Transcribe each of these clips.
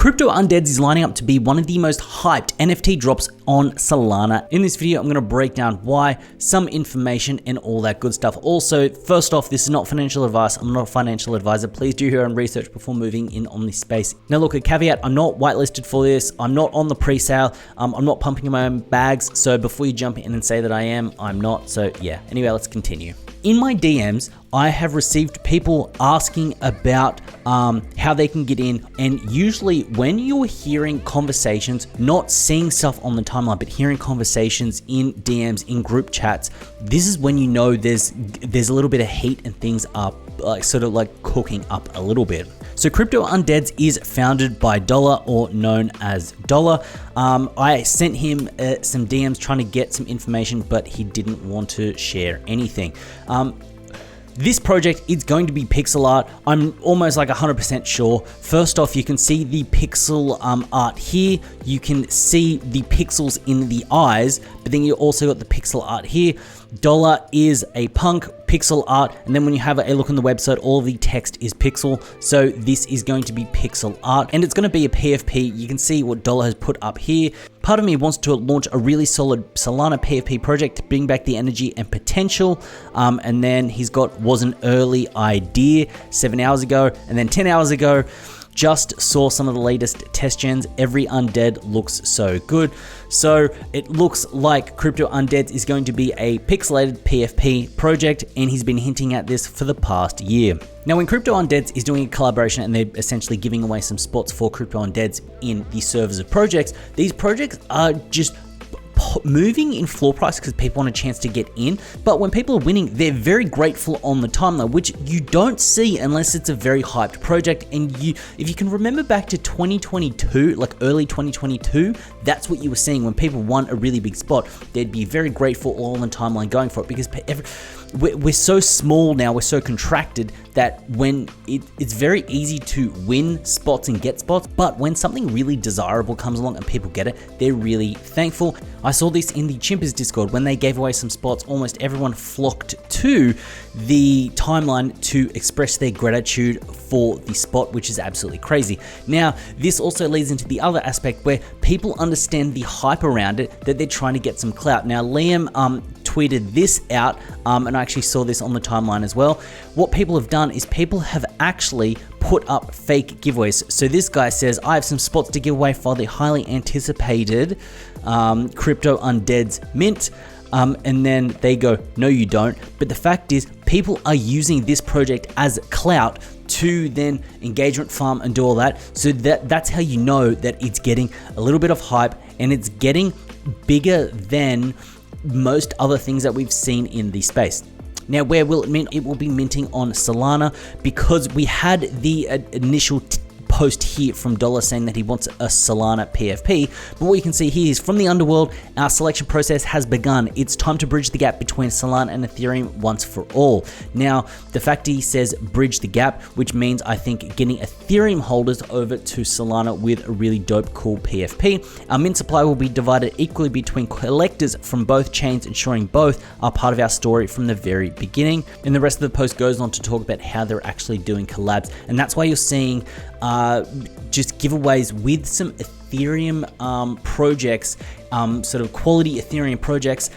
Cryptoundeads is lining up to be one of the most hyped NFT drops on Solana. In this video, I'm going to break down why, some information, and all that good stuff. Also, first off, this is not financial advice. I'm not a financial advisor. Please do your own research before moving in on this space. Now look, a caveat, I'm not whitelisted for this. I'm not on the pre-sale. I'm not pumping in my own bags. So before you jump in and say that I am, I'm not. So yeah, anyway, let's continue. In my DMs, I have received people asking about how they can get in, and usually when you're hearing conversations, not seeing stuff on the timeline, but hearing conversations in DMs, in group chats, this is when you know there's a little bit of heat and things are sort of like cooking up a little bit. So Cryptoundeads is founded by Dollar, or known as Dollar. I sent him some DMs trying to get some information, but he didn't want to share anything. This project is going to be pixel art. I'm almost like 100% sure. First off, you can see the pixel art here. You can see the pixels in the eyes, but then you also got the pixel art here. Dollar is a punk pixel art, and then when you have a look on the website, all the text is pixel. So this is going to be pixel art, and it's going to be a PFP. You can see what Dollar has put up here. Part of me wants to launch a really solid Solana PFP project to bring back the energy and potential. And then he's got was an early idea 7 hours ago, and then 10 hours ago, just saw some of the latest test gens. Every undead looks so good. So it looks like Cryptoundeads is going to be a pixelated PFP project, and he's been hinting at this for the past year. Now, when Cryptoundeads is doing a collaboration and they're essentially giving away some spots for Cryptoundeads in the servers of projects, these projects are just moving in floor price because people want a chance to get in. But when people are winning, they're very grateful on the timeline, which you don't see unless it's a very hyped project. And if you can remember back to 2022, like early 2022, that's what you were seeing. When people won a really big spot, they'd be very grateful all on the timeline going for it, because we're so small now, we're so contracted that when it's very easy to win spots and get spots, but when something really desirable comes along and people get it, they're really thankful. I saw this in the Chimpers Discord. When they gave away some spots, almost everyone flocked to the timeline to express their gratitude for the spot, which is absolutely crazy. Now, this also leads into the other aspect where people understand the hype around it, that they're trying to get some clout. Now, Liam tweeted this out, and I actually saw this on the timeline as well. What people have done is people have actually put up fake giveaways. So this guy says, I have some spots to give away for the highly anticipated Cryptoundeads mint. And then they go, no, you don't. But the fact is, people are using this project as clout to then engagement farm and do all that. So that's how you know that it's getting a little bit of hype, and it's getting bigger than most other things that we've seen in the space. Now, where will it mint? It will be minting on Solana, because we had the initial post here from Dollar saying that he wants a Solana PFP, but what you can see here is from the underworld, our selection process has begun. It's time to bridge the gap between Solana and Ethereum once for all. Now, the fact he says bridge the gap, which means I think getting Ethereum holders over to Solana with a really dope, cool PFP. Our mint supply will be divided equally between collectors from both chains, ensuring both are part of our story from the very beginning. And the rest of the post goes on to talk about how they're actually doing collabs, and that's why you're seeing just giveaways with some Ethereum projects, sort of quality Ethereum projects,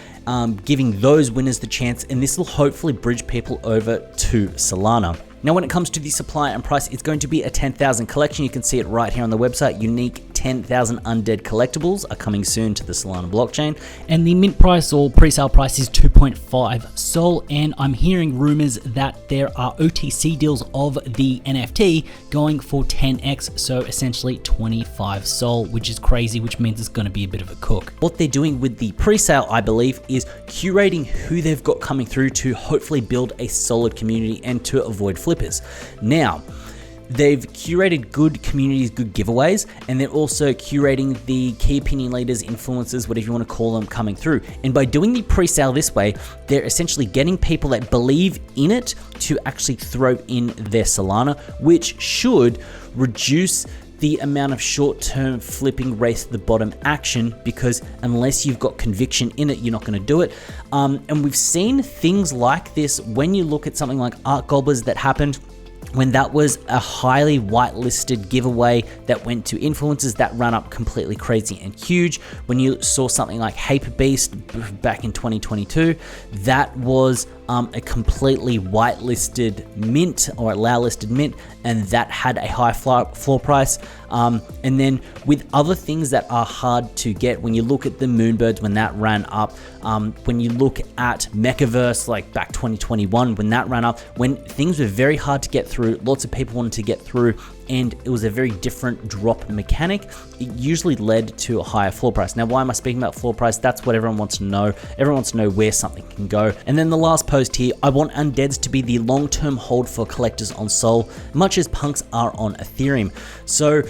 giving those winners the chance, and this will hopefully bridge people over to Solana. Now, when it comes to the supply and price, it's going to be a 10,000 collection. You can see it right here on the website. Unique 10,000 undead collectibles are coming soon to the Solana blockchain. And the mint price or pre-sale price is 2.5 Sol. And I'm hearing rumors that there are OTC deals of the NFT going for 10x. So essentially 25 Sol, which is crazy, which means it's going to be a bit of a cook. What they're doing with the pre-sale, I believe, is curating who they've got coming through to hopefully build a solid community and to avoid flippers. Now, they've curated good communities, good giveaways, and they're also curating the key opinion leaders, influencers, whatever you want to call them, coming through. And by doing the pre-sale this way, they're essentially getting people that believe in it to actually throw in their Solana, which should reduce the amount of short-term flipping race to the bottom action, because unless you've got conviction in it, you're not going to do it. And we've seen things like this when you look at something like Art Gobblers that happened when that was a highly whitelisted giveaway that went to influencers that ran up completely crazy and huge. When you saw something like Hyperbeast back in 2022, that was a completely whitelisted mint or Allowlisted mint, and that had a high floor price. And then with other things that are hard to get, when you look at the Moonbirds, when that ran up, when you look at Mechaverse, like back 2021, when that ran up, when things were very hard to get through, lots of people wanted to get through, and it was a very different drop mechanic, it usually led to a higher floor price. Now, why am I speaking about floor price? That's what everyone wants to know. Everyone wants to know where something can go. And then the last post here, I want undeads to be the long-term hold for collectors on Sol, much as punks are on Ethereum. So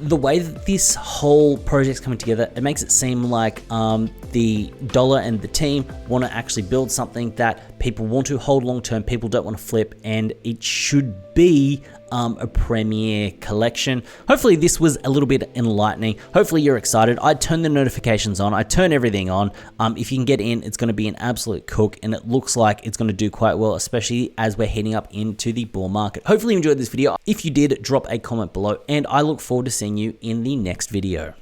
the way that this whole project's coming together, it makes it seem like the dollar and the team want to actually build something that people want to hold long term, people don't want to flip, and it should be a premier collection. Hopefully this was a little bit enlightening. Hopefully you're excited. I turn the notifications on. I turn everything on. If you can get in, it's going to be an absolute cook, and it looks like it's going to do quite well, especially as we're heading up into the bull market. Hopefully you enjoyed this video. If you did, drop a comment below, and I look forward to seeing you in the next video.